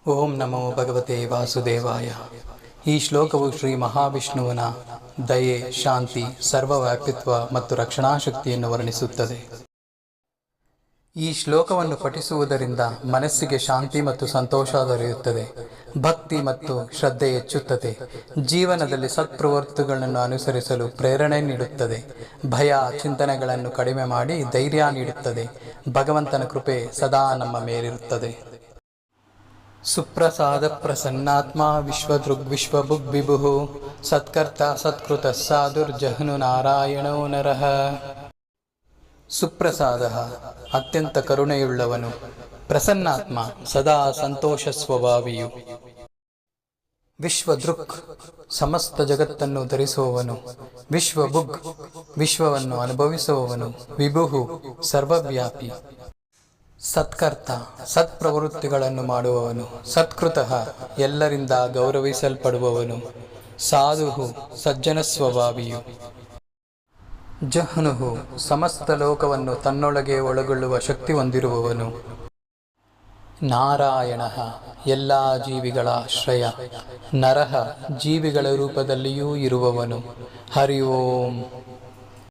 ಓಂ ನಮೋ ಭಗವತೆ ವಾಸುದೇವಾಯ. ಈ ಶ್ಲೋಕವು ಶ್ರೀ ಮಹಾವಿಷ್ಣುವಿನ ದಯೆ, ಶಾಂತಿ, ಸರ್ವವ್ಯಾಪಿತ್ವ ಮತ್ತು ರಕ್ಷಣಾ ಶಕ್ತಿಯನ್ನು ವರ್ಣಿಸುತ್ತದೆ. ಈ ಶ್ಲೋಕವನ್ನು ಪಠಿಸುವುದರಿಂದ ಮನಸ್ಸಿಗೆ ಶಾಂತಿ ಮತ್ತು ಸಂತೋಷ ದೊರೆಯುತ್ತದೆ. ಭಕ್ತಿ ಮತ್ತು ಶ್ರದ್ಧೆ ಹೆಚ್ಚುತ್ತದೆ. ಜೀವನದಲ್ಲಿ ಸತ್ಪ್ರವೃತ್ತಿಗಳನ್ನು ಅನುಸರಿಸಲು ಪ್ರೇರಣೆ ನೀಡುತ್ತದೆ. ಭಯ ಚಿಂತನೆಗಳನ್ನು ಕಡಿಮೆ ಮಾಡಿ ಧೈರ್ಯ ನೀಡುತ್ತದೆ. ಭಗವಂತನ ಕೃಪೆ ಸದಾ ನಮ್ಮ ಮೇಲಿರುತ್ತದೆ. ಸುಪ್ರಸಾದ ಪ್ರಸನ್ನಾತ್ಮ ವಿಶ್ವದೃಗ್ವಿಶ್ವಭುಗ್ ವಿಭುಃ ಸತ್ಕರ್ತ ಸತ್ಕೃತ ಸಾಧುರ್ಜಹ್ನು ನಾರಾಯಣೋ ನರಃ. ಸುಪ್ರಸಾದ ಅತ್ಯಂತ ಕರುಣೆಯುಳ್ಳವನು, ಪ್ರಸನ್ನಾತ್ಮ ಸದಾ ಸಂತೋಷ ಸ್ವಭಾವಿಯು, ವಿಶ್ವದೃಕ್ ಸಮಸ್ತ ಜಗತ್ತನ್ನು ಧರಿಸುವವನು, ವಿಶ್ವಭುಗ್ ವಿಶ್ವವನ್ನು ಅನುಭವಿಸುವವನು, ವಿಭುಃ ಸರ್ವವ್ಯಾಪಿ, ಸತ್ಕರ್ತ ಸತ್ಪ್ರವೃತ್ತಿಗಳನ್ನು ಮಾಡುವವನು, ಸತ್ಕೃತಃ ಎಲ್ಲರಿಂದ ಗೌರವಿಸಲ್ಪಡುವವನು, ಸಾಧು ಸಜ್ಜನ ಸ್ವಭಾವಿಯು, ಜಹ್ನುಹು ಸಮಸ್ತ ಲೋಕವನ್ನು ತನ್ನೊಳಗೆ ಒಳಗೊಳ್ಳುವ ಶಕ್ತಿ ಹೊಂದಿರುವವನು, ನಾರಾಯಣ ಎಲ್ಲ ಜೀವಿಗಳ ಆಶ್ರಯ, ನರಹ ಜೀವಿಗಳ ರೂಪದಲ್ಲಿಯೂ ಇರುವವನು. ಹರಿ ಓಂ.